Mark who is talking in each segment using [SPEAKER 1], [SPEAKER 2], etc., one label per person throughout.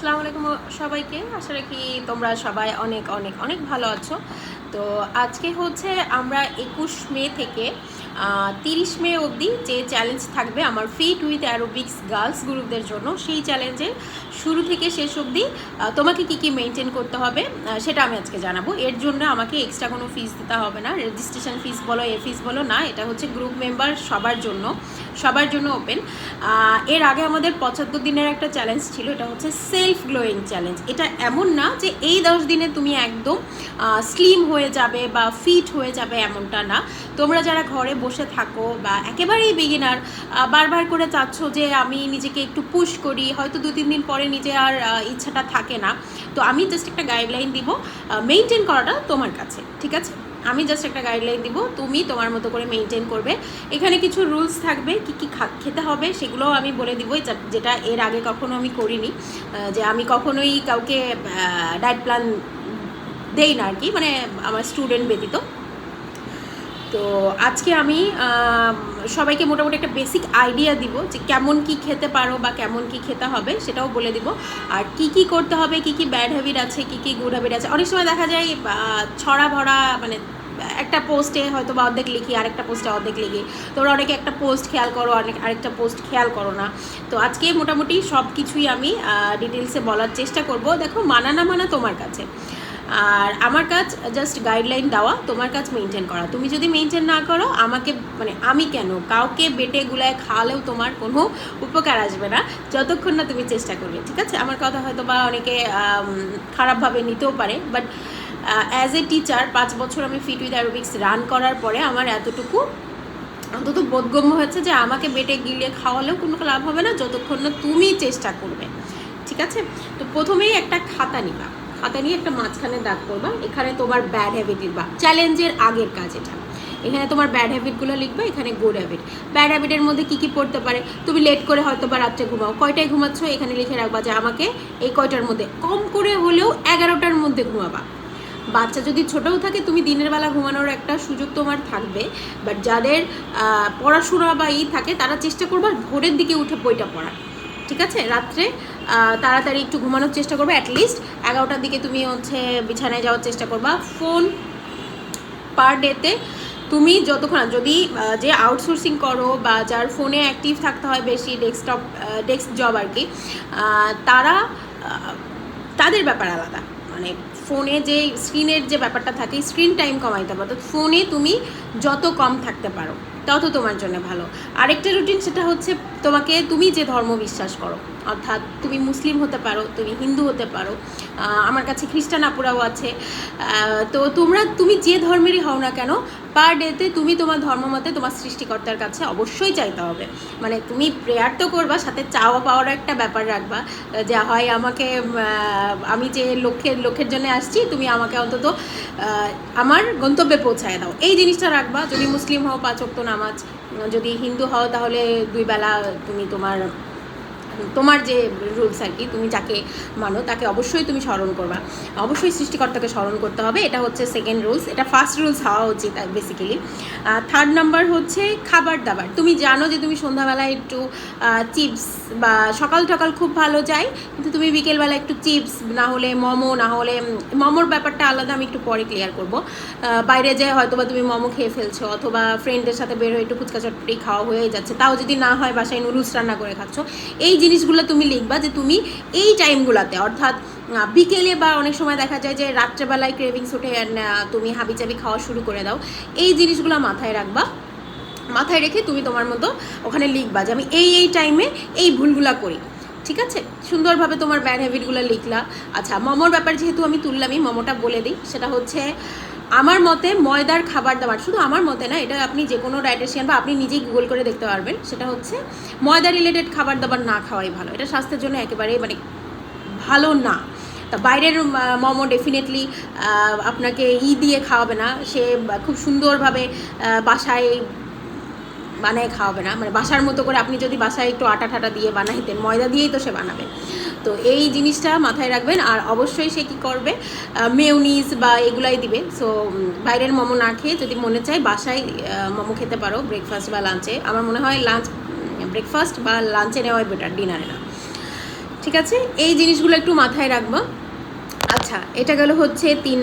[SPEAKER 1] আসসালামু আলাইকুম সবাইকে। আশা রাখি তোমরা সবাই অনেক অনেক অনেক ভালো আছো। তো আজকে হচ্ছে আমরা 21 মে থেকে 30 মে অবধি যে চ্যালেঞ্জ থাকবে আমার ফিট উইথ অ্যারোবিক্স গার্লস গ্রুপদের জন্য, সেই চ্যালেঞ্জে শুরু থেকে শেষ অবধি তোমাকে কি কি মেনটেন করতে হবে সেটা আমি আজকে জানাবো। এর জন্য আমাকে এক্সট্রা কোনো ফিস দিতে হবে না, রেজিস্ট্রেশন ফিস বলো এ ফিস বলো না, এটা হচ্ছে গ্রুপ মেম্বার সবার জন্য ওপেন। এর আগে আমাদের 75 দিনের একটা চ্যালেঞ্জ ছিল, এটা হচ্ছে সেলফ গ্লোয়িং চ্যালেঞ্জ। এটা এমন না যে এই 10 দিনে তুমি একদম স্লিম হয়ে যাবে বা ফিট হয়ে যাবে, এমনটা না। তোমরা যারা ঘরে বসে থাকো বা একেবারেই বিগিনার, বারবার করে চাচ্ছ যে আমি নিজেকে একটু পুশ করি, হয়তো 2-3 দিন পরে নিজে আর ইচ্ছাটা থাকে না, তো আমি জাস্ট একটা গাইডলাইন দিব, মেনটেন করাটা তোমার কাছে, ঠিক আছে? আমি জাস্ট একটা গাইডলাইন দিব, তুমি তোমার মতো করে মেনটেন করবে। এখানে কিছু রুলস থাকবে, কী কী খেতে হবে সেগুলোও আমি বলে দিব, যেটা এর আগে কখনো আমি করিনি। যে আমি কখনোই কাউকে ডায়েট প্ল্যান দেই না আর কি, মানে আমার স্টুডেন্ট ব্যতীত। তো আজকে আমি সবাইকে মোটামুটি একটা বেসিক আইডিয়া দিব যে কেমন কি খেতে পারো বা কেমন কি খেতে হবে সেটাও বলে দিব, আর কি কি করতে হবে, কি কি ব্যাড হ্যাবিট আছে, কি কি গুড হ্যাবিট আছে। অনেক সময় দেখা যায় ছড়া ভরা, মানে একটা পোস্টে হয়তো বা অর্ধেক লিখি, আরেকটা পোস্টে অর্ধেক লিখি, তোমরা অনেকে একটা পোস্ট খেয়াল করো, আরেকটা পোস্ট খেয়াল করো না। তো আজকে মোটামুটি সব কিছুই আমি ডিটেলসে বলার চেষ্টা করব। দেখো, মানা না মানা তোমার কাছে, আর আমার কাজ জাস্ট গাইডলাইন দেওয়া, তোমার কাজ মেনটেন করা। তুমি যদি মেনটেন না করো, আমাকে মানে আমি কেন কাউকে বেটে গুলায় খাওয়ালেও তোমার কোনো উপকার আসবে না যতক্ষণ না তুমি চেষ্টা করবে, ঠিক আছে? আমার কথা হয়তো বা অনেকে খারাপভাবে নিতেও পারে, বাট অ্যাজ এ টিচার 5 বছর আমি ফিট উইথ অ্যারোবিক্স রান করার পরে আমার এতটুকু অন্তত বোধগম্য হচ্ছে যে আমাকে বেটে গিলিয়ে খাওয়ালেও কোনো লাভ হবে না যতক্ষণ না তুমি চেষ্টা করবে, ঠিক আছে? তো প্রথমেই একটা খাতা নিবা, খাতা নিয়ে একটা মাঝখানে দাগ করবা, এখানে তোমার ব্যাড হ্যাবিট লিখবা, চ্যালেঞ্জের আগের কাজ এটা। এখানে তোমার ব্যাড হ্যাবিটগুলো লিখবা, এখানে গুড হ্যাবিট। ব্যাড হ্যাবিটের মধ্যে কী কী পড়তে পারে? তুমি লেট করে হয়তো বা রাত্রে ঘুমাও, কয়টায় ঘুমাচ্ছ এখানে লিখে রাখবা যে আমাকে এই কয়টার মধ্যে, কম করে হলেও 11টার মধ্যে ঘুমাবা। বাচ্চা যদি ছোটও থাকে, তুমি দিনের বেলা ঘুমানোর একটা সুযোগ তোমার থাকবে, বাট যাদের পড়াশোনা বা থাকে তারা চেষ্টা করবা ভোরের দিকে উঠে বইটা পড়ার, ঠিক আছে? রাত্রে তাড়াতাড়ি একটু ঘুমানোর চেষ্টা করবে, অ্যাটলিস্ট 11টার দিকে তুমি হচ্ছে বিছানায় যাওয়ার চেষ্টা করবা। ফোন পার ডেতে তুমি যতক্ষণ, যদি যে আউটসোর্সিং করো বা যার ফোনে অ্যাক্টিভ থাকতে হয় বেশি, ডেস্ক জব আর কি, তারা তাদের ব্যাপার আলাদা। মানে ফোনে যে স্ক্রিনের যে ব্যাপারটা থাকে, স্ক্রিন টাইম কমাইতে পারো, তো ফোনে তুমি যত কম থাকতে পারো তত তোমার জন্য ভালো। আরেকটা রুটিন, সেটা হচ্ছে তুমি যে ধর্ম বিশ্বাস করো, অর্থাৎ তুমি মুসলিম হতে পারো, তুমি হিন্দু হতে পারো, আমার কাছে খ্রিস্টান আপুরাও আছে, তো তুমি যে ধর্মেরই হও না কেন, পার ডেতে তুমি তোমার ধর্ম মতে তোমার সৃষ্টিকর্তার কাছে অবশ্যই চাইতে হবে। মানে তুমি প্রেয়ার তো করবা, সাথে চাওয়া পাওয়ার একটা ব্যাপার রাখবা, যে হয় আমাকে আমি যে লক্ষ্যের জন্য আসছি, তুমি আমাকে অন্তত আমার গন্তব্যে পৌঁছায় দাও, এই জিনিসটা রাখবা। যদি মুসলিম হও 5 ওয়াক্ত নামাজ, যদি হিন্দু হও তাহলে 2 বেলা তুমি তোমার যে রুলস আর কি, তুমি যাকে মানো তাকে অবশ্যই তুমি স্মরণ করবা, অবশ্যই সৃষ্টিকর্তাকে স্মরণ করতে হবে। এটা হচ্ছে সেকেন্ড রুলস, এটা ফার্স্ট রুলস হওয়া উচিত বেসিক্যালি। থার্ড নাম্বার হচ্ছে খাবার দাবার। তুমি জানো যে তুমি সন্ধ্যাবেলায় একটু চিপস, বা সকাল খুব ভালো যায়, কিন্তু তুমি বিকেলবেলা একটু চিপস না হলে মোমো, না হলে মোমোর ব্যাপারটা আলাদা, আমি একটু পরে ক্লিয়ার করবো। বাইরে যেয়ে হয়তো বা তুমি মোমো খেয়ে ফেলছো, অথবা ফ্রেন্ডদের সাথে বের হয়ে একটু ফুচকা চটপটি খাওয়া হয়ে যাচ্ছে, তাও যদি না হয় বাসায় নুডলস রান্না করে খাচ্ছ। এই জিনিসগুলো তুমি লিখবা যে তুমি এই টাইমগুলোতে, অর্থাৎ বিকেলে বা অনেক সময় দেখা যায় যে রাত্রেবেলায় ক্রেভিংস ওঠে, তুমি হাবিজাবি খাওয়া শুরু করে দাও। এই জিনিসগুলো মাথায় রাখবা, মাথায় রেখে তুমি তোমার মতো ওখানে লিখবা যে আমি এই টাইমে এই ভুলগুলা করি, ঠিক আছে? সুন্দরভাবে তোমার ব্যাড হ্যাবিটগুলো লিখলা। আচ্ছা, মোমোর ব্যাপার যেহেতু আমি তুললামই, মোমোটা বলে দিই। সেটা হচ্ছে আমার মতে ময়দার খাবার দাবার, শুধু আমার মতে না, এটা আপনি যে কোনো ডায়েটিশিয়ান বা আপনি নিজেই গুগল করে দেখতে পারবেন, সেটা হচ্ছে ময়দা রিলেটেড খাবার দাবার না খাওয়াই ভালো। এটা স্বাস্থ্যের জন্য একেবারেই মানে ভালো না। তা বাইরের মোমো ডেফিনেটলি আপনাকে দিয়ে খাওয়াবে না, সে খুব সুন্দরভাবে বাসায় বানায় খাওয়াবে না। মানে বাসার মতো করে আপনি যদি বাসায় একটু আটা ঠাটা দিয়ে বানাইতেন, ময়দা দিয়েই তো সে বানাবে। তো এই জিনিসটা মাথায় রাখবেন। আর অবশ্যই সে কী করবে, মেয়োনিজ বা এগুলাই দিবে। সো বাইরের মোমো না খেয়ে যদি মনে চায় বাসায় মোমো খেতে পারো ব্রেকফাস্ট বা লাঞ্চে। আমার মনে হয় ব্রেকফাস্ট বা লাঞ্চে নেওয়াই বেটার, ডিনারে না। ঠিক আছে, এই জিনিসগুলো একটু মাথায় রাখবা। আচ্ছা, এটা গেল হচ্ছে তিন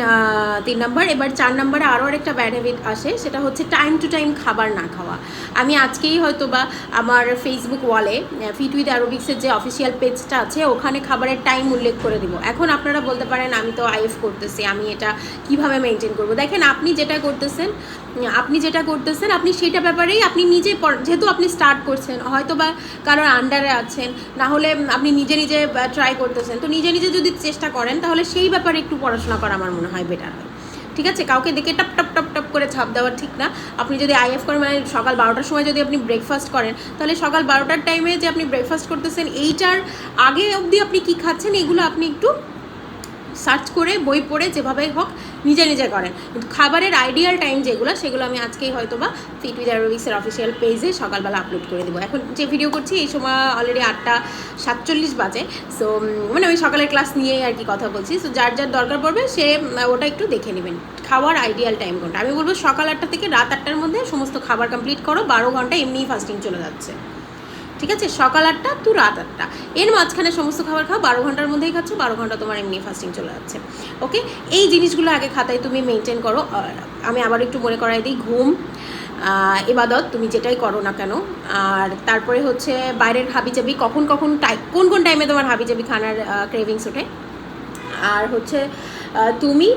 [SPEAKER 1] নাম্বার। এবার 4 নাম্বারে আরও আরেকটা ব্যাড হ্যাবিট আসে, সেটা হচ্ছে টাইম টু টাইম খাবার না খাওয়া। আমি আজকেই হয়তো বা আমার ফেসবুক ওয়ালে ফিট উইথ অ্যারোবিক্সের যে অফিসিয়াল পেজটা আছে ওখানে খাবারের টাইম উল্লেখ করে দিব। এখন আপনারা বলতে পারেন আমি তো আইএফ করতেছি, আমি এটা কিভাবে মেনটেন করব। দেখেন, আপনি যেটা করতেছেন আপনি সেটা ব্যাপারেই আপনি নিজে, যেহেতু আপনি স্টার্ট করছেন, হয়তো বা কারোর আন্ডারে আছেন, না হলে আপনি নিজে নিজে ট্রাই করতেছেন, তো নিজে নিজে যদি চেষ্টা করেন তাহলে সেই ব্যাপারে একটু পড়াশোনা করা আমার মনে হয় বেটার হয়। ঠিক আছে, কাউকে দেখে টপ টপ টপ টপ করে ছাপ দেওয়া ঠিক না। আপনি যদি আইএফ করেন, মানে সকাল 12টার সময় যদি আপনি ব্রেকফাস্ট করেন, তাহলে সকাল 12টার টাইমে যে আপনি ব্রেকফাস্ট করতেছেন এইটার আগে অবধি আপনি কী খাচ্ছেন এগুলো আপনি একটু সার্চ করে বই পড়ে যেভাবে হোক নিজে নিজে করেন। কিন্তু খাবারের আইডিয়াল টাইম যেগুলো, সেগুলো আমি আজকেই হয়তো বা ফিট উইথ অ্যারোবিক্সের অফিসিয়াল পেজে সকালবেলা আপলোড করে দেবো। এখন যে ভিডিও করছি এই সময় অলরেডি 8:47 বাজে। সো মানে আমি সকালের ক্লাস নিয়েই আর কি কথা বলছি। সো যার যার দরকার পড়বে সে ওটা একটু দেখে নেবেন, খাওয়ার আইডিয়াল টাইম কোনটা। আমি বলবো সকাল 8টা থেকে রাত 8টার মধ্যে সমস্ত খাবার কমপ্লিট করো, 12 ঘন্টা এমনিই ফাস্টিং চলে যাচ্ছে। ঠিক আছে, সকাল 8টা টু রাত 8টা, এর মাঝখানে সমস্ত খাবার খাও, 12 ঘন্টার মধ্যেই খাচ্ছ, 12 ঘন্টা তোমার এমনি ফাস্টিং চলে যাচ্ছে। ওকে, এই জিনিসগুলো আগে খাতায় তুমি মেনটেন করো। আমি আবার একটু মনে করাই দিই, ঘুম, ইবাদত, তুমি যেটাই করো না কেন। আর তারপরে হচ্ছে বাইরের হাবিজাবি, কোন কোন টাইমে তোমার হাবিজাবি খানার ক্রেভিংস ওঠে। আর হচ্ছে তুমি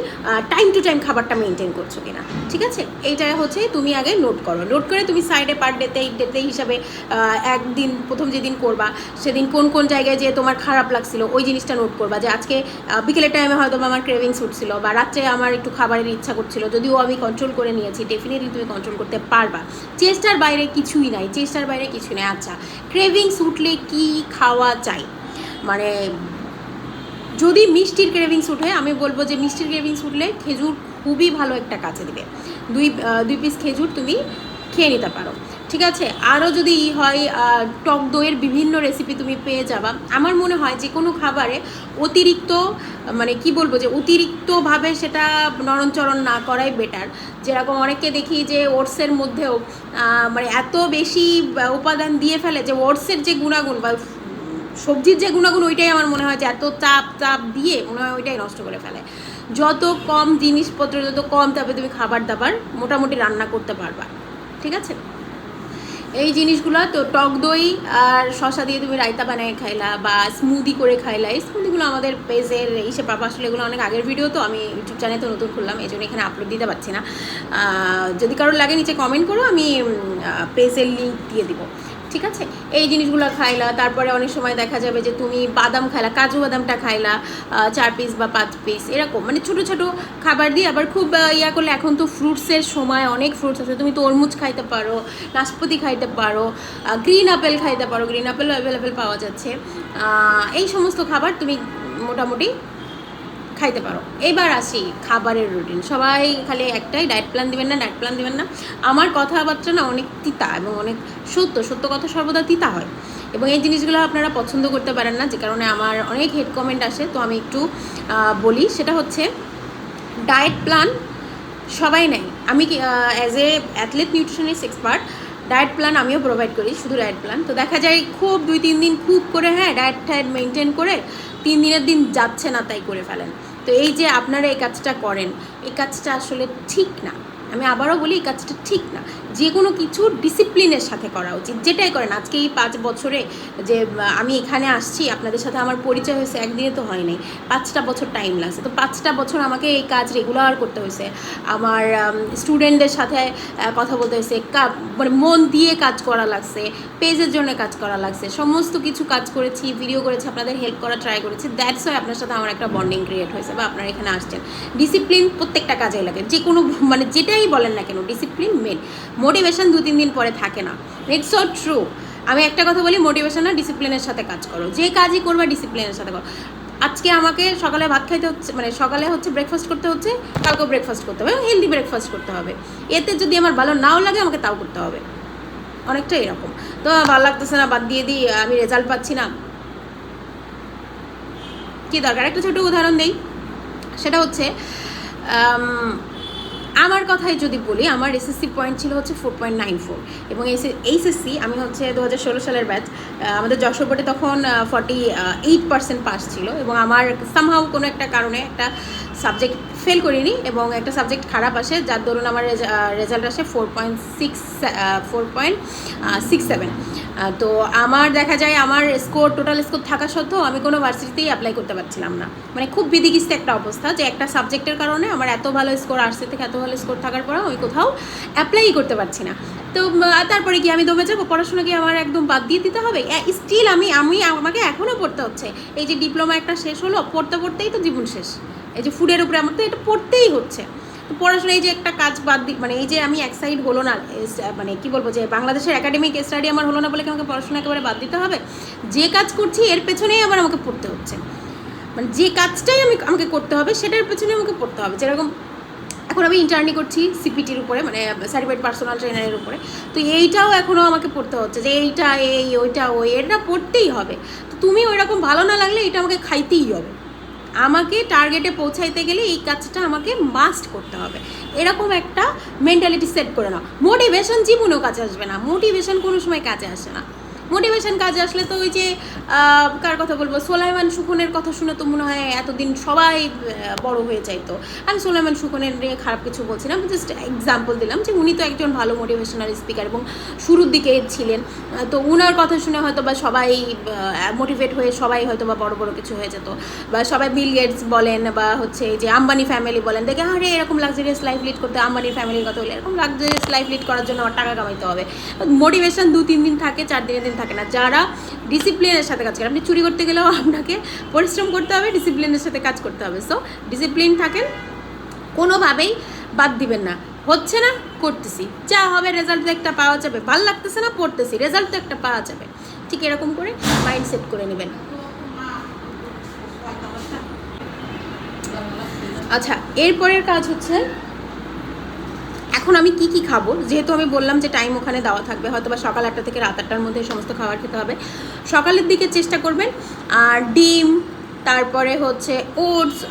[SPEAKER 1] টাইম টু টাইম খাবারটা মেনটেন করছো কিনা। ঠিক আছে, এইটা হচ্ছে তুমি আগে নোট করো। নোট করে তুমি সাইডে পার ডেতে হিসাবে একদিন প্রথম যেদিন করবা সেদিন কোন কোন জায়গায় যে তোমার খারাপ লাগছিল ওই জিনিসটা নোট করবা, যে আজকে বিকেলের টাইমে হয়তো আমার ক্রেভিংস উঠছিল বা রাত্রে আমার একটু খাবারের ইচ্ছা করছিল, যদিও আমি কন্ট্রোল করে নিয়েছি। ডেফিনেটলি তুমি কন্ট্রোল করতে পারবা, চেষ্টার বাইরে কিছুই নাই। আচ্ছা, ক্রেভিংস উঠলে কি খাওয়া চাই, মানে যদি মিষ্টির ক্রেভিংস উঠে, আমি বলবো যে মিষ্টির ক্রেভিংস উঠলে খেজুর খুবই ভালো একটা কাজে দেবে। দুই পিস খেজুর তুমি খেয়ে নিতে পারো। ঠিক আছে, আরও যদি হয় টক দইয়ের বিভিন্ন রেসিপি তুমি পেয়ে যাবা। আমার মনে হয় যে কোনো খাবারে অতিরিক্ত, মানে কি বলবো, যে অতিরিক্তভাবে সেটা নরমচরণ না করাই বেটার। যেরকম অনেককে দেখি যে ওটসের মধ্যেও মানে এত বেশি উপাদান দিয়ে ফেলে যে ওটসের যে গুণাগুণ বা সবজির যে গুণাগুণ ওইটাই আমার মনে হয় যে এত চাপ দিয়ে মনে হয় ওইটাই নষ্ট করে ফেলে। যত কম জিনিসপত্র, যত কম তাপে তুমি খাবার দাবার মোটামুটি রান্না করতে পারবা। ঠিক আছে, এই জিনিসগুলো তো টক দই আর শশা দিয়ে তুমি রায়তা বানায় খাইলা বা স্মুদি করে খাইলা, এই স্মুদিগুলো আমাদের পেজের ইসে পাবা। আসলে এগুলো অনেক আগের ভিডিও, তো আমি ইউটিউব চ্যানেল তো নতুন খুললাম, এই জন্য এখানে আপলোড দিতে পারছি না। যদি কারোর লাগে নিচে কমেন্ট করো, আমি পেজের লিঙ্ক দিয়ে দিব। ঠিক আছে, এই জিনিসগুলো খাইলা। তারপরে অনেক সময় দেখা যাবে যে তুমি বাদাম খাইলা, কাজু বাদামটা খাইলা 4 পিস বা 5 পিস, এরকম মানে ছোটো ছোটো খাবার দিয়ে। আবার খুব ইয়া করলে, এখন তো ফ্রুটসের সময়, অনেক ফ্রুটস আছে, তুমি তরমুজ খাইতে পারো, নাশপাতি খাইতে পারো, গ্রিন আপেল খাইতে পারো, গ্রিন আপেলও অ্যাভেলেবেল পাওয়া যাচ্ছে। এই সমস্ত খাবার তুমি মোটামুটি খাইতে পারো। এবার আসি খাবারের রুটিন। সবাই খালি একটাই, ডায়েট প্ল্যান দিবেন না। আমার কথাবার্তা না অনেক তিতা, এবং অনেক সত্য কথা সর্বদা তিতা হয়, এবং এই জিনিসগুলো আপনারা পছন্দ করতে পারেন না, যে কারণে আমার অনেক হেড কমেন্ট আসে। তো আমি একটু বলি, সেটা হচ্ছে ডায়েট প্ল্যান সবাই নেয়। আমি as a athlete nutritionist expert, diet plan আমিও প্রোভাইড করি, শুধু ডায়েট প্ল্যান। তো দেখা যায় খুব 2-3 দিন খুব করে ডায়েট মেনটেন করে 3 দিনের দিন যাচ্ছে না তাই করে ফেলেন। তো এই যে আপনারা এই কাজটা করেন, এই কাজটা আসলে ঠিক না। আমি আবারও বলি, এই কাজটা ঠিক না। যে কোনো কিছু ডিসিপ্লিনের সাথে করা উচিত, যেটাই করেন। আজকে এই 5 বছরে যে আমি এখানে আসছি, আপনাদের সাথে আমার পরিচয় হয়েছে, একদিনে তো হয় নাই, 5টা বছর টাইম লাগছে। তো 5টা বছর আমাকে এই কাজ রেগুলার করতে হয়েছে। আমার স্টুডেন্টদের সাথে কথা বলতে হয়েছে, মানে মন দিয়ে কাজ করা লাগছে, পেজের জন্য কাজ করা লাগছে, সমস্ত কিছু কাজ করেছি, ভিডিও করেছি, আপনাদের হেল্প করা ট্রাই করেছি। দ্যাটস ওয়াই আপনার সাথে আমার একটা বন্ডিং ক্রিয়েট হয়েছে, বা আপনারা এখানে আসছেন। ডিসিপ্লিন প্রত্যেকটা কাজে লাগে, যে কোনো মানে যেটাই বলেন না কেন, ডিসিপ্লিন মেন। মোটিভেশন 2-3 দিন পরে থাকে না, ইটস সো ট্রু। আমি একটা কথা বলি, মোটিভেশন না, ডিসিপ্লিনের সাথে কাজ করো। যে কাজই করবা ডিসিপ্লিনের সাথে করো। আজকে আমাকে সকালে ভাত খাইতে হচ্ছে, মানে সকালে হচ্ছে ব্রেকফাস্ট করতে হচ্ছে, কালকেও ব্রেকফাস্ট করতে হবে, এবং হেলদি ব্রেকফাস্ট করতে হবে। এতে যদি আমার ভালো নাও লাগে, আমাকে তাও করতে হবে। অনেকটা এরকম। তো ভালো লাগতেছে না, বাদ দিয়ে দিই, আমি রেজাল্ট পাচ্ছি না, কি দরকার? একটা ছোটো উদাহরণ দেই, সেটা হচ্ছে আমার কথাই যদি বলি, আমার এসএসসি পয়েন্ট ছিল হচ্ছে 4.94 এবং এইচএসসি আমি হচ্ছে 2016 সালের ব্যাচ। আমাদের যশোর বোর্ডে তখন 48% পাস ছিল এবং আমার সামহাও কোনো একটা কারণে একটা সাবজেক্ট ফেল করিনি এবং একটা সাবজেক্ট খারাপ আসে, যার দরুন আমার রেজাল্ট আসে 4.67। তো আমার দেখা যায় আমার স্কোর, টোটাল স্কোর থাকা সত্ত্বেও আমি কোনো ভার্সিটিতেই অ্যাপ্লাই করতে পারছিলাম না। মানে খুব বিদিকিস্তে একটা অবস্থা যে একটা সাবজেক্টের কারণে আমার এত ভালো স্কোর আসছে, থেকে এত ভালো স্কোর থাকার পরেও আমি কোথাও অ্যাপ্লাই করতে পারছি না। তো তারপরে কি আমি দমে যাবো? পড়াশোনা কি আমার একদম বাদ দিয়ে দিতে হবে? স্টিল আমাকে এখনও পড়তে হচ্ছে। এই যে ডিপ্লোমা একটা শেষ হলো, পড়তেই তো জীবন শেষ। এই যে ফুডের উপরে আমার তো এটা পড়তেই হচ্ছে। তো পড়াশোনা, এই যে একটা কাজ বাদ দিই, মানে এই যে আমি এক সাইড হলো না, মানে কি বলবো, যে বাংলাদেশের একাডেমিক স্টাডি আমার হলো না বলে কি আমাকে পড়াশোনা একেবারে বাদ দিতে হবে? যে কাজ করছি এর পেছনেই আবার আমাকে পড়তে হচ্ছে। মানে যে কাজটাই আমাকে করতে হবে সেটার পেছনে আমাকে পড়তে হবে। যেরকম এখন আমি ইন্টার্নি করছি সিপিটির উপরে, মানে সার্টিফাইড পার্সোনাল ট্রেনারের উপরে। তো এইটাও এখনও আমাকে পড়তে হচ্ছে যে এইটা ওইটা এটা পড়তেই হবে। তো তুমি ওই রকম ভালো না লাগলে এটা আমাকে খাইতেই হবে। আমাকে টার্গেটে পৌঁছাইতে গেলে এই কাজটা আমাকে মাস্ট করতে হবে, এরকম একটা মেন্টালিটি সেট করে নাও। মোটিভেশন জীবনেও কাজে আসবে না, মোটিভেশন কোনো সময় কাজে আসে না। মোটিভেশন কাজে আসলে তো ওই যে কার কথা বলবো, সোলাইমান সুখনের কথা শুনে তো মনে হয় এতদিন সবাই বড় হয়ে যাইতো। আমি সোলাইমান সুখনের নিয়ে খারাপ কিছু বলছি না, জাস্ট এক্সাম্পল দিলাম যে উনি তো একজন ভালো মোটিভেশনাল স্পিকার এবং শুরুর দিকে ছিলেন। তো উনার কথা শুনে হয়তো বা সবাই মোটিভেট হয়ে সবাই হয়তো বা বড় বড় কিছু হয়ে যেত, বা সবাই বিল গেটস বলেন বা হচ্ছে যে আম্বানি ফ্যামিলি বলেন, দেখে আরে এরকম লাক্সারিয়াস লাইফ লিড করতে, আম্বানির ফ্যামিলির কথা বলে এরকম লাক্সারিয়াস লাইফ লিড করার জন্য আমার টাকা কামাইতে হবে। মোটিভেশন 2-3 দিন থাকে, 4 দিন থাকে না। যারা ডিসিপ্লিনের সাথে কাজ করে, আপনি চুরি করতে গেলেও আপনাকে পরিশ্রম করতে হবে, ডিসিপ্লিনের সাথে কাজ করতে হবে। সো ডিসিপ্লিন থাকেন, কোনোভাবেই বাদ দিবেন না। হচ্ছে না, করতেছি, যা হবে রেজাল্ট তো একটা পাওয়া যাবে, ভালো লাগতেছে না, পড়তেছি, রেজাল্ট তো একটা পাওয়া যাবে। ঠিক এরকম করে মাইন্ড সেট করে নেবেন। আচ্ছা, এরপরের কাজ হচ্ছে এখন আমি কি খাবো। যেহেতু আমি বললাম যে টাইম ওখানে দেওয়া থাকবে, হয়তো বা সকাল 8টা থেকে রাত 8টার মধ্যে সমস্ত খাবার খেতে হবে। সকালের দিকে চেষ্টা করবেন আর ডিম, তারপরে হচ্ছে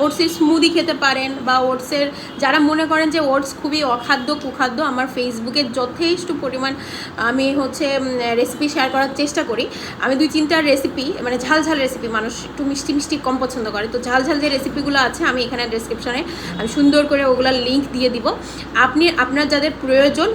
[SPEAKER 1] ওটসের স্মুদি খেতে পারেন, বা ওটসের যারা মনে করেন যে ওটস খুবই অখাদ্য কুখাদ্য, আমার ফেসবুকে যথেষ্ট পরিমাণ আমি হচ্ছে রেসিপি শেয়ার করার চেষ্টা করি। আমি 2-3টা রেসিপি, মানে ঝাল রেসিপি, মানুষ একটু মিষ্টি কম পছন্দ করে, তো ঝাল যে রেসিপিগুলো আছে আমি এখানে ডেসক্রিপশনে আমি সুন্দর করে ওগুলোর লিঙ্ক দিয়ে দিব। আপনার যাদের প্রয়োজন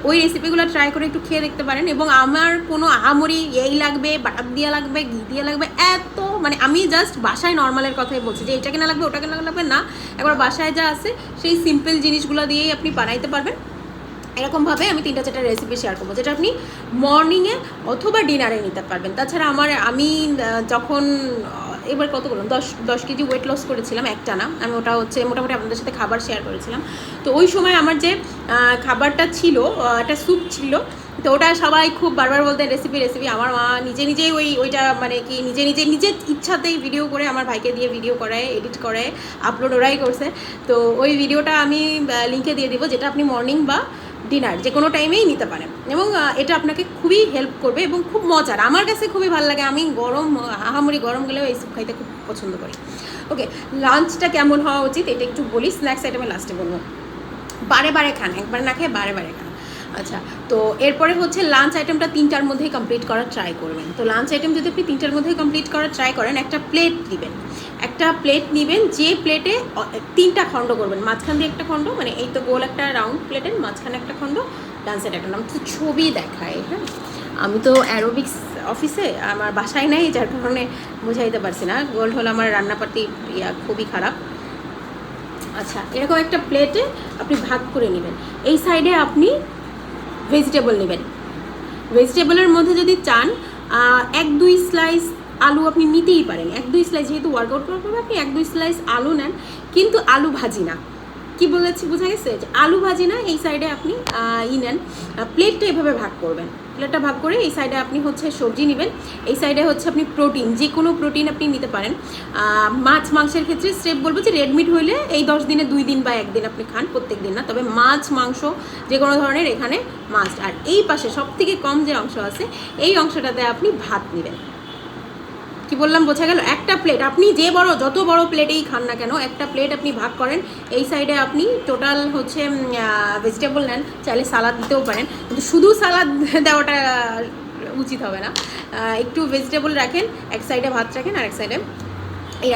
[SPEAKER 1] ওই রেসিপিগুলো ট্রাই করে একটু খেয়ে দেখতে পারেন। এবং আমার কোনো আহামরি এই লাগবে, বাটার দিয়ে লাগবে, ঘি দিয়ে লাগবে, এত মানে আমি জাস্ট বাসায় নর্মালের কথাই বলছি যে এটা কেনা লাগবে ওটা কেনা লাগবে না। একবার বাসায় যা আছে সেই সিম্পল জিনিসগুলো দিয়েই আপনি বানাইতে পারবেন। এরকমভাবে আমি 3-4টা রেসিপি শেয়ার করবো, যেটা আপনি মর্নিংয়ে অথবা ডিনারে নিতে পারবেন। তাছাড়া আমি যখন এবার কত করলাম, 10 কেজি ওয়েট লস করেছিলাম একটানা, আমি ওটা হচ্ছে মোটামুটি আপনাদের সাথে খাবার শেয়ার করেছিলাম। তো ওই সময় আমার যে খাবারটা ছিল, একটা স্যুপ ছিল, তো ওটা সবাই খুব বারবার বলতেন রেসিপি। আমার মা নিজেই ওইটা মানে কি নিজের ইচ্ছাতেই ভিডিও করে আমার ভাইকে দিয়ে ভিডিও করায়, এডিট করে আপলোড ওরাই করছে। তো ওই ভিডিওটা আমি লিঙ্কে দিয়ে দিব, যেটা আপনি মর্নিং বা ডিনার যে কোনো টাইমেই নিতে পারেন এবং এটা আপনাকে খুবই হেল্প করবে এবং খুব মজার। আমার কাছে খুবই ভালো লাগে, আমি আহামরি গরম গেলেও এই স্যুপ খাইতে খুব পছন্দ করি। ওকে, লাঞ্চটা কেমন হওয়া উচিত এটা একটু বলি, স্ন্যাক্স আইটেমে লাস্টে বলবো। বারে খান, একবার না খেয়ে বারে খান। আচ্ছা, তো এরপরে হচ্ছে লাঞ্চ আইটেমটা 3টার মধ্যেই কমপ্লিট করার ট্রাই করবেন। তো লাঞ্চ আইটেম যদি আপনি 3টার মধ্যেই কমপ্লিট করার ট্রাই করেন, একটা প্লেট নেবেন, যে প্লেটে 3টা খণ্ড করবেন, মাঝখান দিয়ে একটা খণ্ড, মানে এই তো গোল একটা রাউন্ড প্লেটের মাঝখানে একটা খণ্ড, ডান সাইড একটা। নাম তো ছবি দেখায়, হ্যাঁ আমি তো অ্যারোবিক্স অফিসে, আমার বাসায় নাই, যার কারণে বোঝাইতে পারছি না। গোল্ড হলো আমার রান্নাপাতি খুবই খারাপ। আচ্ছা, এরকম একটা প্লেটে আপনি ভাগ করে নেবেন। এই সাইডে আপনি ভেজিটেবল নেবেন। ভেজিটেবলের মধ্যে যদি চান 1-2 স্লাইস আলু আপনি নিতেই পারেন। 1-2 স্লাইস, যেহেতু ওয়ার্কআউট করার পরে আপনি 1-2 স্লাইস আলু নেন, কিন্তু আলু ভাজি না। কি বলেছি বোঝা গেছে? যে আলু ভাজি না, এই সাইডে আপনি নেন। প্লেটটা এভাবে ভাগ করবেন, প্লেটটা ভাগ করে এই সাইডে আপনি হচ্ছে সবজি নেবেন, এই সাইডে হচ্ছে আপনি প্রোটিন, যে কোনো প্রোটিন আপনি নিতে পারেন। মাছ মাংসের ক্ষেত্রে স্টেপ বলবো যে রেড মিট হইলে এই 10 দিনে 2 দিন বা 1 দিন আপনি খান, প্রত্যেক দিন না। তবে মাছ মাংস যে কোনো ধরনের এখানে মাছ। আর এই পাশে সব থেকে কম যে অংশ আছে এই অংশটাতে আপনি ভাত নেবেন। কি বললাম বোঝা গেল? একটা প্লেট আপনি যত বড় প্লেটেই খান না কেন, একটা প্লেট আপনি ভাগ করেন, এই সাইডে আপনি টোটাল হচ্ছে ভেজিটেবল নেন, চাইলে সালাদ দিতেও পারেন, কিন্তু শুধু সালাদ দেওয়াটা উচিত হবে না। একটু ভেজিটেবল রাখেন, এক সাইডে ভাত রাখেন আর এক সাইডে এই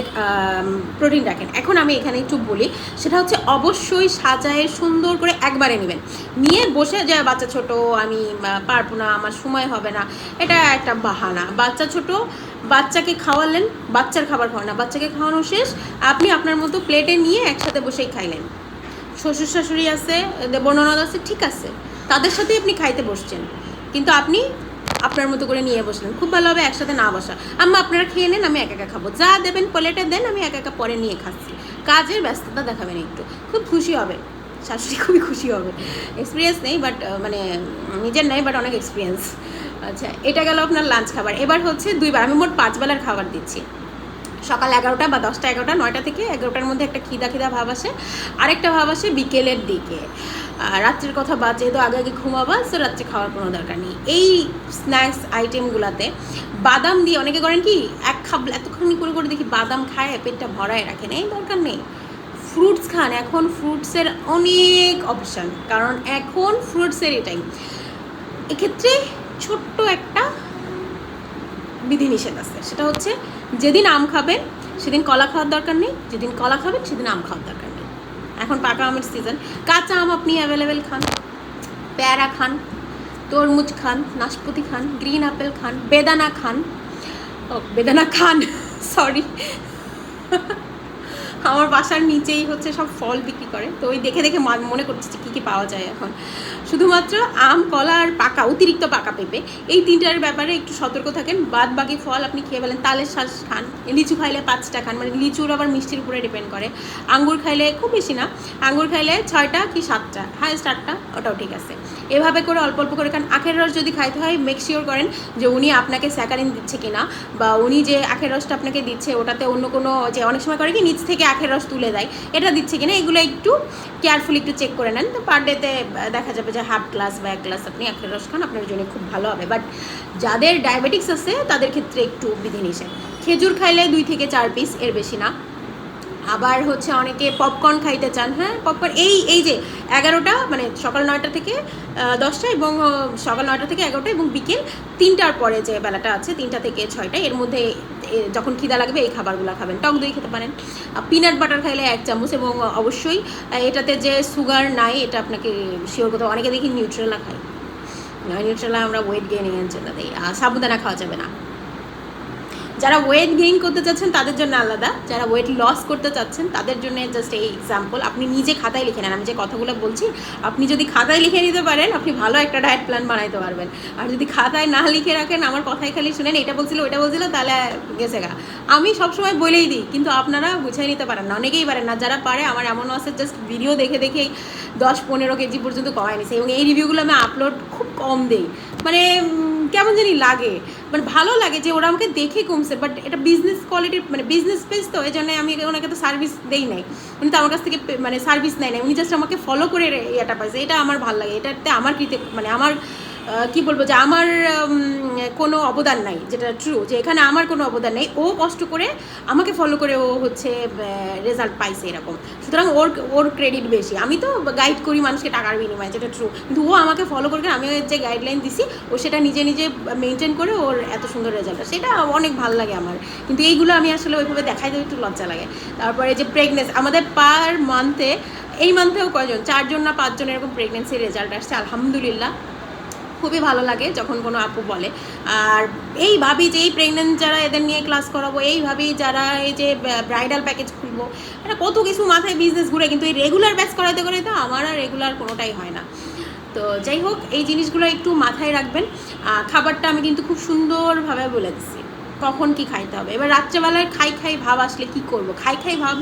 [SPEAKER 1] প্রোটিন রাখেন। এখন আমি এখানে একটু বলি, সেটা হচ্ছে অবশ্যই সাজায় সুন্দর করে একবারে নেবেন, নিয়ে বসে যায় বাচ্চা ছোট, আমি পারবো না, আমার সময় হবে না, এটা একটা বাহানা। বাচ্চা ছোট, বাচ্চাকে খাওয়ালেন, বাচ্চার খাবার খাওয়ান না, বাচ্চাকে খাওয়ানো শেষ, আপনি আপনার মতো প্লেটে নিয়ে একসাথে বসেই খাইলেন। শ্বশুর শাশুড়ি আছে, দেবননদ আছে, ঠিক আছে, তাদের সাথেই আপনি খাইতে বসছেন, কিন্তু আপনি আপনার মতো করে নিয়ে বসলেন। খুব ভালো হবে একসাথে না বসা। আম্মা আপনারা খেয়ে নেন, আমি একা একা খাবো, যা দেবেন প্লেটে দেন, আমি একা একা পরে নিয়ে খাচ্ছি। কাজের ব্যস্ততা দেখাবেন একটু, খুব খুশি হবে শাশুড়ি, খুবই খুশি হবে। এক্সপিরিয়েন্স নেই বাট মানে নিজের নেই বাট অনেক এক্সপিরিয়েন্স। আচ্ছা, এটা গেল আপনার লাঞ্চ খাবার। এবার হচ্ছে 2 বার, আমি মোট 5 বেলার খাবার দিচ্ছি। সকাল 11টা বা 10টা 11টা, 9টা থেকে 11টার মধ্যে একটা খিদা ভাব আসে, আরেকটা ভাব আসে বিকেলের দিকে। রাত্রের কথা বাদ, যেহেতু আগে আগে ঘুমাবা, সো রাত্রে খাওয়ার কোনো দরকার নেই। এই স্ন্যাক্স আইটেমগুলোতে বাদাম দিয়ে অনেকে করেন কি, এক খাবলা এতক্ষণ করে করে দেখি বাদাম খায় পেটটা ভরায় রাখেন, এই দরকার নেই। ফ্রুটস খান, এখন ফ্রুটসের অনেক অপশান, কারণ এখন ফ্রুটসের এটাই। এক্ষেত্রে ছোট্ট একটা বিধিনিষেধ আছে, সেটা হচ্ছে যেদিন আম খাবেন সেদিন কলা খাওয়ার দরকার নেই, যেদিন কলা খাবেন সেদিন আম খাওয়ার দরকার নেই। এখন পাকা আমের সিজন, কাঁচা আম আপনি অ্যাভেলেবেল খান, পেয়ারা খান, তরমুজ খান, নাশপাতি খান, গ্রিন আপেল খান, বেদানা খান সরি আমার বাসার নিচেই হচ্ছে সব ফল বিক্রি করে, তো ওই দেখে দেখে মনে করছে কী কী পাওয়া যায় এখন। শুধুমাত্র আম, কলা আর অতিরিক্ত পাকা পেঁপে, এই 3টার ব্যাপারে একটু সতর্ক থাকেন। বাদ বাকি ফল আপনি খেয়ে ফেলেন। তালের শ্বাস খান, লিচু খাইলে 5টা খান, মানে লিচুর আবার মিষ্টির উপরে ডিপেন্ড করে। আঙ্গুর খাইলে খুব বেশি না, আঙ্গুর খাইলে 6টা কি 7টা, হাইয়েস্ট 8টা, ওটাও ঠিক আছে। এভাবে করে অল্প অল্প করে খান। আখের রস যদি খাইতে হয়, মেক শিওর করেন যে উনি আপনাকে স্যাকারিন দিচ্ছে কিনা, বা উনি যে আখের রসটা আপনাকে দিচ্ছে ওটাতে অন্য কোনো, যে অনেক সময় করে কি নিচ থেকে আখের রস তুলে দেয়, এটা দিচ্ছে কিনা, এগুলো একটু কেয়ারফুলি একটু চেক করে নেন। তো পার ডেতে দেখা যাবে যে হাফ গ্লাস বা 1 গ্লাস আপনি আখের রস খান, আপনার জন্য খুব ভালো হবে। বাট যাদের ডায়াবেটিক্স আছে তাদের ক্ষেত্রে একটু বিধিনিষেধ। খেজুর খাইলে 2 থেকে 4 পিস, এর বেশি না। আবার হচ্ছে অনেকে পপকর্ন খাইতে চান, হ্যাঁ পপকর্ন এই যে 11টা, মানে সকাল 9টা থেকে 10টা, এবং সকাল 9টা থেকে 11টা, এবং বিকেল 3টার পরে যে বেলাটা আছে 3টা থেকে 6টা, এর মধ্যে যখন খিদা লাগবে এই খাবারগুলো খাবেন। টক দই খেতে পারেন, পিনাট বাটার খাইলে 1 চামচ, এবং অবশ্যই এটাতে যে সুগার নাই এটা আপনাকে শিওর করতে। অনেকে দেখি নিউট্রেলা খায়, নিউট্রেলা আমরা ওয়েট গেইনিংয়ের জন্য দিই। সাবুদানা খাওয়া যাবে না। যারা ওয়েট গেইন করতে চাচ্ছেন তাদের জন্য আলাদা, যারা ওয়েট লস করতে চাচ্ছেন তাদের জন্য জাস্ট এই এক্সাম্পল। আপনি নিজে খাতায় লিখে নেন, আমি যে কথাগুলো বলছি আপনি যদি খাতায় লিখে নিতে পারেন, আপনি ভালো একটা ডায়েট প্ল্যান বানাইতে পারবেন। আর যদি খাতায় না লিখে রাখেন, আমার কথাই খালি শুনেন, এটা বলছিল ওইটা বলছিল, তাহলে গেছে গা। আমি সবসময় বলেই দিই, কিন্তু আপনারা বুঝাই নিতে পারেন না, অনেকেই পারেন না। যারা পারে, আমার এমনও আছে জাস্ট ভিডিও দেখে দেখেই 10-15 কেজি পর্যন্ত কমায় নিছে, এবং এই রিভিউগুলো আমি আপলোড খুব কম দিই। মানে কেমন জানি লাগে, মানে ভালো লাগে যে ওরা আমাকে দেখে কমছে, বাট এটা বিজনেস কোয়ালিটির, মানে বিজনেস পেজ, তো এই জন্য আমি ওনাকে তো সার্ভিস দেই নাই, উনি তো আমার কাছ থেকে মানে সার্ভিস নেয় নাই, উনি জাস্ট আমাকে ফলো করে এটা পাইছে। এটা আমার ভালো লাগে, এটাতে আমার মানে আমার কি বলবো, যে আমার কোনো অবদান নাই, যেটা ট্রু, যে এখানে আমার কোনো অবদান নেই। ও কষ্ট করে আমাকে ফলো করে ও হচ্ছে রেজাল্ট পাইছে এরকম, সুতরাং ওর ক্রেডিট বেশি। আমি তো গাইড করি মানুষকে টাকার বিনিময়ে, যেটা ট্রু, কিন্তু ও আমাকে ফলো করে, আমি যে গাইডলাইন দিছি ও সেটা নিজে নিজে মেনটেন করে ওর এত সুন্দর রেজাল্ট, সেটা অনেক ভালো লাগে আমার। কিন্তু এইগুলো আমি আসলে ওইভাবে দেখাই দিতে একটু লজ্জা লাগে। তারপরে যে প্রেগনেন্সি, আমাদের পার মান্থে, এই মান্থেও কয়জন, 4জন না 5জন এরকম প্রেগনেন্সির রেজাল্ট আসছে, আলহামদুলিল্লাহ। খুবই ভালো লাগে যখন কোনো আপু বলে। আর এই ভাবি যে এই প্রেগনেন্ট যারা, এদের নিয়ে ক্লাস করাবো, এই ভাবি যারা এই যে ব্রাইডাল প্যাকেজ খুলবো, এটা কত কিছু মাথায় বিজনেস ঘুরে, কিন্তু এই রেগুলার ব্যাচ করাইতে করাইতে আমার আর রেগুলার কোনোটাই হয় না। তো যাই হোক, এই জিনিসগুলো একটু মাথায় রাখবেন। খাবারটা আমি কিন্তু খুব সুন্দরভাবে বলে দিচ্ছি কখন কি খাইতে হবে। এবার রাত্রেবেলায় খাই ভাব আসলে কি করব, খাই ভাব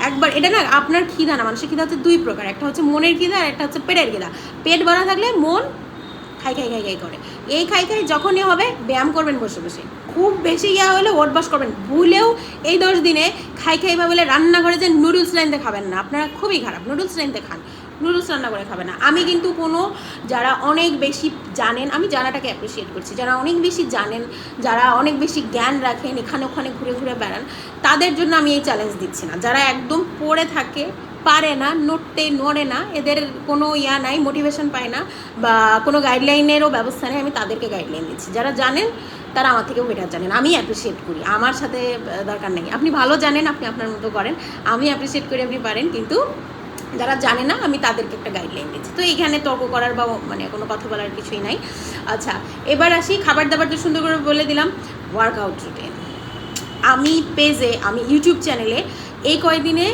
[SPEAKER 1] একবার, এটা না আপনার খিদা না, মানুষের খিদা হচ্ছে 2 প্রকার, একটা হচ্ছে মনের খিদা আর একটা হচ্ছে পেটের খিদা। পেট ভরা থাকলে মন খাই করে, এই খাই যখনই হবে ব্যায়াম করবেন বসে বসে, খুব বেশি হলে ওটবাস করবেন। ভুলেও এই 10 দিনে খাই ভাবে রান্নাঘরে যে নুডলস লাইনতে খাবেন না, আপনারা খুবই খারাপ। নুডলস লাইনতে খান, নুডলস রান্না করে খাবে না। আমি কিন্তু কোনো যারা অনেক বেশি জানেন, আমি জানাটাকে অ্যাপ্রিসিয়েট করছি, যারা অনেক বেশি জানেন, যারা অনেক বেশি জ্ঞান রাখেন, এখানে ওখানে ঘুরে ঘুরে বেড়ান, তাদের জন্য আমি এই চ্যালেঞ্জ দিচ্ছি না। যারা একদম পড়ে থাকে, পারে না, নড়ে না, এদের কোনো নাই, মোটিভেশন পায় না, বা কোনো গাইডলাইনেরও ব্যবস্থা নেই, আমি তাদেরকে গাইডলাইন দিচ্ছি। যারা জানেন তারা আমার থেকেও বেটার জানেন, আমি অ্যাপ্রিসিয়েট করি, আমার সাথে দরকার নেই। আপনি ভালো জানেন, আপনি আপনার মতো করেন, আমি অ্যাপ্রিসিয়েট করি, আপনি পারেন, কিন্তু যারা জানে না আমি তাদেরকে একটা গাইডলাইন দিচ্ছি। তো এইখানে তর্ক করার বা মানে কোনো কথা বলার কিছুই নাই। আচ্ছা, এবার আসি খাবার দাবার তো সুন্দর করে বলে দিলাম। ওয়ার্কআউট রুটিন আমি পেজে, আমি ইউটিউব চ্যানেলে এই কয়েকদিনে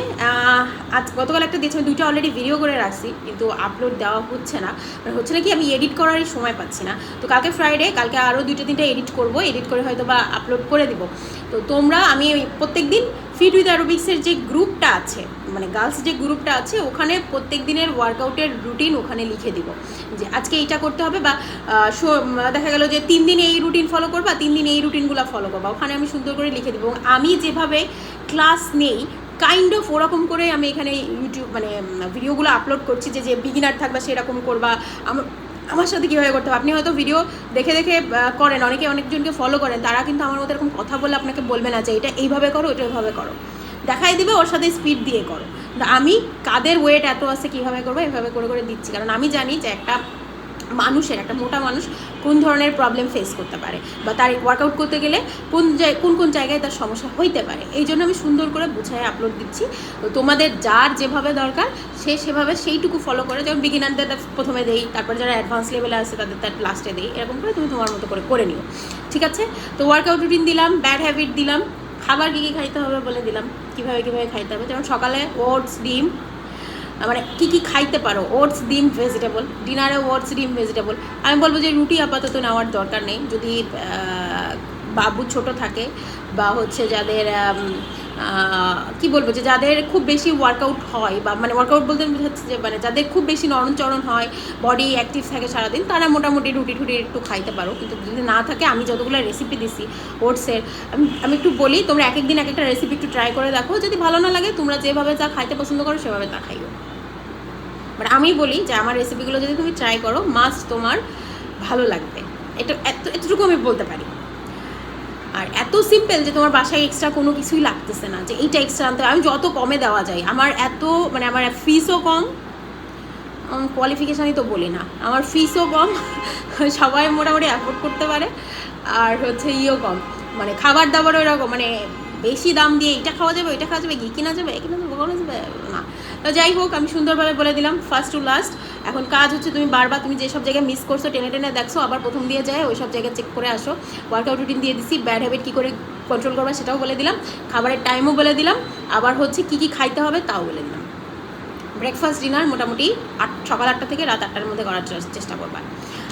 [SPEAKER 1] আজ গতকাল একটা দিয়েছি, আমি 2টা অলরেডি ভিডিও করে রাখছি, কিন্তু আপলোড দেওয়া হচ্ছে না। হচ্ছে না কি, আমি এডিট করারই সময় পাচ্ছি না। তো কালকে ফ্রাইডে, কালকে আরও 2-3টা এডিট করব, এডিট করে হয়তো বা আপলোড করে দিব। তো তোমরা, আমি প্রত্যেক দিন ফিট উইথ অ্যারোবিক্সের যে গ্রুপটা আছে, মানে গার্লস যে গ্রুপটা আছে, ওখানে প্রত্যেক দিনের ওয়ার্কআউটের রুটিন ওখানে লিখে দিব, যে আজকে এইটা করতে হবে, বা দেখা গেল যে 3 দিন এই রুটিন ফলো করবা, 3 দিন এই রুটিনগুলো ফলো করবা, ওখানে আমি সুন্দর করে লিখে দেবো। এবং আমি যেভাবে ক্লাস নেই কাইন্ড অফ ওরকম করে আমি এখানে ইউটিউব মানে ভিডিওগুলো আপলোড করছি, যে বিগিনার থাকবা সেরকম করবা, আমার সাথে কীভাবে করতে হবে। আপনি হয়তো ভিডিও দেখে দেখে করেন, অনেকজনকে ফলো করেন, তারা কিন্তু আমার মতো এরকম কথা বলে আপনাকে বলবে না যে এটা এইভাবে করো, এটা এইভাবে করো, দেখাই দিবে, ওর সাথে স্পিড দিয়ে করো। আমি কাদের ওয়েট এত আছে কীভাবে করবো, এভাবে করে করে দিচ্ছি, কারণ আমি জানি যে একটা মানুষের, একটা মোটা মানুষ কোন ধরনের প্রবলেম ফেস করতে পারে, বা তার ওয়ার্কআউট করতে গেলে কোন জায়গায় তার সমস্যা হইতে পারে। এই জন্য আমি সুন্দর করে বুঝাই আপলোড দিচ্ছি। তো তোমাদের যার যেভাবে দরকার সে সেভাবে সেইটুকু ফলো করে, যেমন বিগিনারদের প্রথমে দেই, তারপর যারা অ্যাডভান্স লেভেলে আছে তাদের তার লাস্টে দেই, এরকম করে তুমি তোমার মতো করে নিও, ঠিক আছে? তো ওয়ার্কআউট রুটিন দিলাম, ব্যাড হ্যাবিট দিলাম, খাবার কী কী খাইতে হবে বলে দিলাম, কীভাবে খাইতে হবে। যেমন সকালে ওটস, ডিম, মানে কী কী খাইতে পারো, ওটস, ডিম, ভেজিটেবল। ডিনারে ওটস, ডিম, ভেজিটেবল। আমি বলবো যে রুটি আপাতত নেওয়ার দরকার নেই, যদি বাবু ছোট থাকে, বা হচ্ছে যাদের কি বলবো, যে যাদের খুব বেশি ওয়ার্কআউট হয়, বা মানে ওয়ার্কআউট বলতে হচ্ছে যে মানে যাদের খুব বেশি নরমচরণ হয়, বডি অ্যাক্টিভ থাকে সারাদিন, তারা মোটামুটি রুটি একটু খাইতে পারো। কিন্তু যদি না থাকে, আমি যতগুলো রেসিপি দিছি ওটসের, আমি একটু বলি, তোমরা এক একদিন এক একটা রেসিপি একটু ট্রাই করে দেখো, যদি ভালো না লাগে তোমরা যেভাবে যা খাইতে পছন্দ করো সেভাবে তা খাইও। বাট আমি বলি যে আমার রেসিপিগুলো যদি তুমি ট্রাই করো, মাস্ট তোমার ভালো লাগবে, এতটুকু আমি বলতে পারি। আর এত সিম্পল যে তোমার বাসায় এক্সট্রা কোনো কিছুই লাগতেছে না, যে এইটা এক্সট্রা আনতে হবে। আমি যত কমে দেওয়া যায়, আমার মানে আমার ফিসও কম, কোয়ালিফিকেশানই তো বলি না, আমার ফিসও কম, সবাই মোটামুটি অ্যাফোর্ড করতে পারে, আর হচ্ছে কম, মানে খাবার দাবারও এরকম, মানে বেশি দাম দিয়ে এটা খাওয়া যাবে, ওইটা খাওয়া যাবে, কিনা যাবে না। তো যাই হোক, আমি সুন্দরভাবে বলে দিলাম ফার্স্ট টু লাস্ট। এখন কাজ হচ্ছে, তুমি বারবার তুমি যেসব জায়গায় মিস করছো, টেনে দেখছো, আবার প্রথম দিয়ে যায় ওই সব জায়গায় চেক করে আসো। ওয়ার্কআউট রুটিন দিয়ে দিছি, ব্যাড হ্যাবিট কী করে কন্ট্রোল করবা সেটাও বলে দিলাম, খাবারের টাইমও বলে দিলাম, আবার হচ্ছে কী কী খাইতে হবে তাও বলে দিলাম। ব্রেকফাস্ট, ডিনার মোটামুটি সকাল 8টা থেকে রাত 8টার মধ্যে করার চেষ্টা করবা।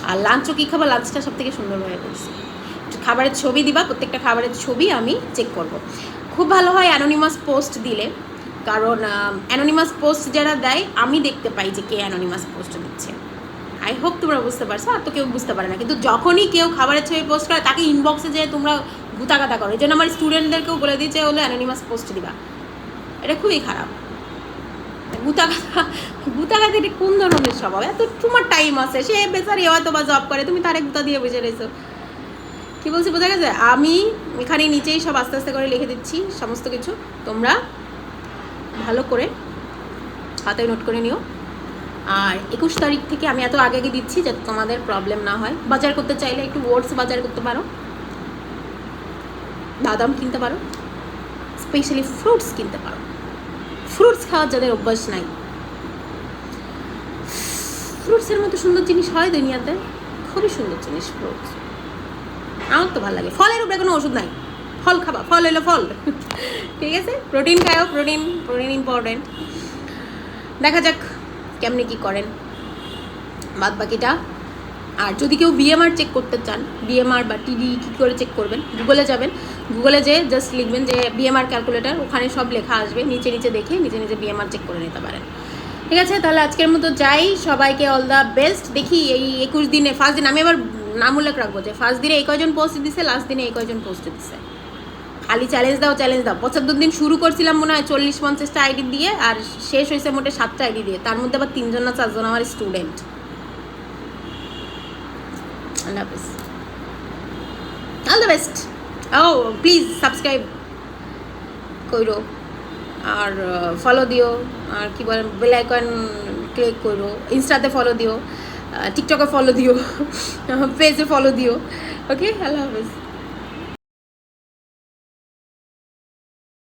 [SPEAKER 1] আর লাঞ্চও কী খাবা, লাঞ্চটা সব থেকে সুন্দরভাবে করছি। খাবারের ছবি দিবা, প্রত্যেকটা খাবারের ছবি আমি চেক করব। খুব ভালো হয় অ্যানোনিমাস পোস্ট দিলে, কারণ অ্যানোনিমাস পোস্ট যারা দেয় আমি দেখতে পাই যে কে অ্যানোনিমাস পোস্ট দিচ্ছে। আই হোপ তোমরা বুঝতে পারছো, আর তো কেউ বুঝতে পারে না। কিন্তু যখনই কেউ খাবারের ছবি পোস্ট করে, তাকে ইনবক্সে যেয়ে তোমরা গুতাগাতা করো। এই জন্য আমার স্টুডেন্টদেরকেও বলে দিচ্ছে হলো অ্যানোনিমাস পোস্ট দিবা। এটা খুবই খারাপ। গুতাগাতি এটা কোন ধরনের স্বভাব? এত তোমার টাইম আছে, সে বেচারি হয়তো বা জব করে, তুমি তারে গুতা দিয়ে বসে রয়েছো। কী বলছি বোঝা গেছে? আমি এখানে নিচেই সব আস্তে আস্তে করে লিখে দিচ্ছি সমস্ত কিছু, তোমরা ভালো করে খাতায় নোট করে নিও। আর 21 তারিখ থেকে আমি এত আগে দিচ্ছি যাতে তোমাদের প্রবলেম না হয়। বাজার করতে চাইলে একটু ওটস বাজার করতে পারো, বাদাম কিনতে পারো, স্পেশালি ফ্রুটস কিনতে পারো। ফ্রুটস খাওয়ার যাদের অভ্যাস নাই, ফ্রুটসের মতো সুন্দর জিনিস হয় দুনিয়াতে, খুবই সুন্দর জিনিস ফ্রুটস, আমার তো ভালো লাগে। ফলের উপরে কোনো ওষুধ নাই, ফল খাবা, ফল হইলো ফল, ঠিক আছে? প্রোটিন খাও, প্রোটিন ইম্পর্টেন্ট। দেখা যাক কেমনি কী করেন বাদ বাকিটা। আর যদি কেউ বিএমআর চেক করতে চান, বিএমআর বা টিডি কী করে চেক করবেন, গুগলে যাবেন, গুগলে যেয়ে জাস্ট লিখবেন যে বিএমআর ক্যালকুলেটার, ওখানে সব লেখা আসবে, নিচে দেখে নিজে বিএমআর চেক করে নিতে পারেন, ঠিক আছে? তাহলে আজকের মতো যাই, সবাইকে অল দ্য বেস্ট। দেখি এই 21 দিনে ফার্স্ট দিন আমি এবার নাম উল্লেখ রাখবো যে ফার্স্ট দিনে এই কয়জন পোস্ট দিছে, লাস্ট দিনে এই কয়জন পোস্ট দিছে। খালি চ্যালেঞ্জ দাও 75 দিন শুরু করছিলাম মনে হয় 40-50টা আইডি দিয়ে, আর শেষ হয়েছে মোটে 7টা আইডি দিয়ে, তার মধ্যে আবার 3জন না 4জন আমার স্টুডেন্ট। আল্লাহ হাফেজ, অল দ্য বেস্ট। ও প্লিজ সাবস্ক্রাইব করো আর ফলো দিও, আর কি বলে বেল আইকন ক্লিক করো, ইনস্টাতে ফলো দিও, টিকটকে ফলো দিও, পেজে ফলো দিও। ওকে, আল্লাহ হাফেজ।